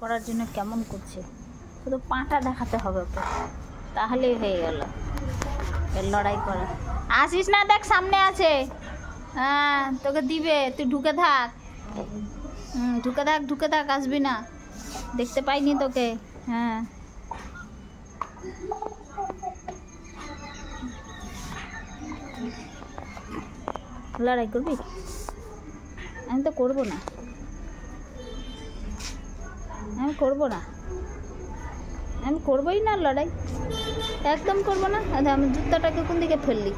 করার জন্য কেমন করছে, শুধু পাটা দেখাতে হবে ওকে, তাহলেই হয়ে গেল লড়াই করা। আসিস না, দেখ সামনে আছে। হ্যাঁ, তোকে দিবে, তুই ঢুকে থাক। ঢুকে থাক, ঢুকে থাক, আসবি না, দেখতে পাইনি তোকে। হ্যাঁ, লড়াই করবি? আমি তো করবো না, আমি করবো না, আমি করবোই না লড়াই, একদম করবো না। আচ্ছা, আমার জুতাটাকে কোন দিকে ফেললি?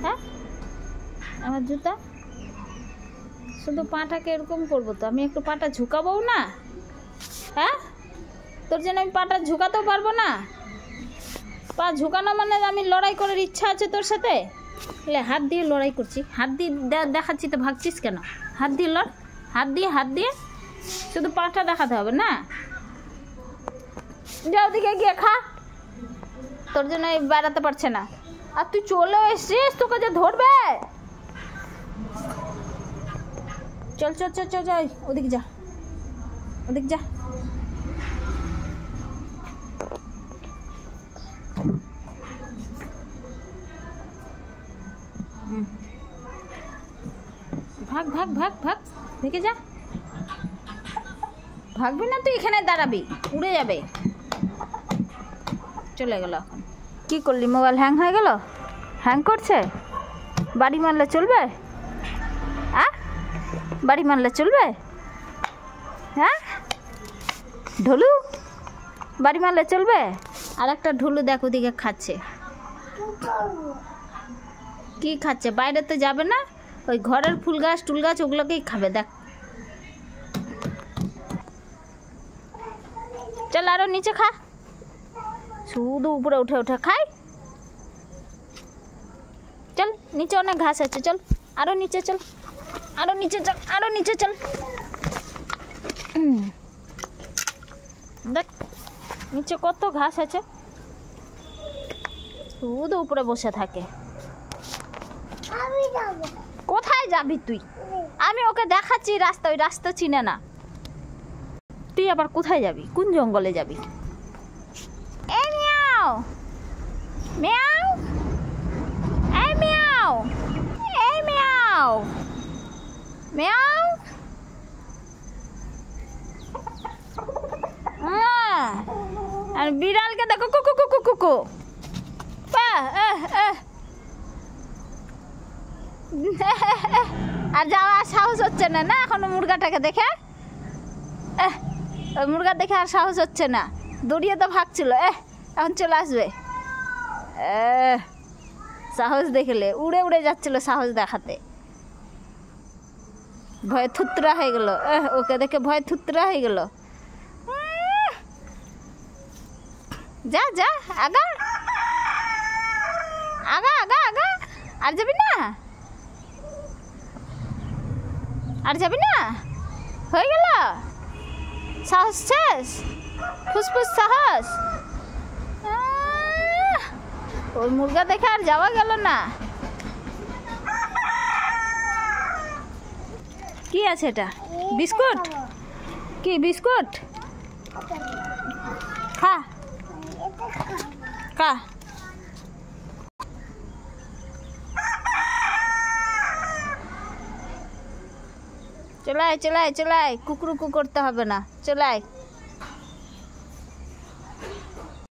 হ্যাঁ, আমার জুতা, শুধু পাটাকে এরকম করবো তো? আমি একটু পাটা ঝুঁকাবও না? হ্যাঁ, তোর জন্য আমি পাটা ঝুঁকাতেও পারবো না? পা ঝুঁকানো মানে আমি লড়াই করার ইচ্ছা আছে তোর সাথে? হাত দিয়ে লড়াই করছি, হাত দিয়ে দেখাচ্ছি তো ভাগছিস কেন? হাত দিয়ে লড়, হাত দিয়ে শুধু পাটা দেখাতে হবে না? যাও দিকে গিয়ে খা, তোর জন্য বেড়াতে পারছে না। আর তুই চলে এসছিস, তোকে যে ধরবে। চল চল চল চল চল, ওদিকে যা, ওদিকে যা। ভাগ ভাগ ভাগ ভাগ, দেখে যা। ভাগবি না তুই, এখানে দাঁড়াবি, উড়ে যাবে। চলে গেল। এখন কি করলি? মোবাইল হ্যাং হয়ে গেল? হ্যাং করছে? বাড়ি মারলে চলবে? বাড়ি মারলে চলবে? হ্যাঁ, ঢোলু বাড়ি মারলে চলবে? আর একটা ঢোলু দেখ ওদিকে খাচ্ছে। কি খাচ্ছে? বাইরে তো যাবে না, ওই ঘরের ফুল গাছ টুল গাছ ওগুলোকেই খাবে। দেখ, চল আরো নিচে খা, শুধু উপরে উঠে উঠে খাই। চল নিচে অনেক ঘাস আছে, চল আরো নিচে চল, আরো নিচে চল, আরো নিচে চল। দেখ নিচে কত ঘাস আছে, শুধু উপরে বসে থাকে। কোথায় যাবি তুই? আমি ওকে দেখাচ্ছি রাস্তা, ওই রাস্তা চিনে না। তুই আবার কোথায় যাবি? কোন জঙ্গলে যাবি? এই মিয়াও মিয়াও, এই মিয়াও, এই মিয়াও মিয়াও। আর বিড়ালকে দেখো, কুকু কুকু কুকু। আর যাওয়ার সাহস হচ্ছে না, না এখনো মুরগাটাকে দেখে? ওই মুরগা দেখে আর সাহস হচ্ছে না, দৌড়িয়ে তো ভাগছিল। এখন চলে আসবে। সাহস দেখলে উড়ে উড়ে যাচ্ছিল সাহস দেখাতে, ভয় থুতরা হয়ে গেল। ওকে দেখে ভয় থুতরা হয়ে গেল। যা যা, আগা আগা আগা আগা। আর যাবি না? আর যাবি না? হয়ে গেল সাহস শেষ, ফুসফুস সাহস। ওই মুরগা দেখে আর যাওয়া গেল না। কি আছে এটা? বিস্কুট? কি বিস্কুট? খা খা। চলাই চলাই চলাই, কুকুরুকু করতে হবে না, চলাই।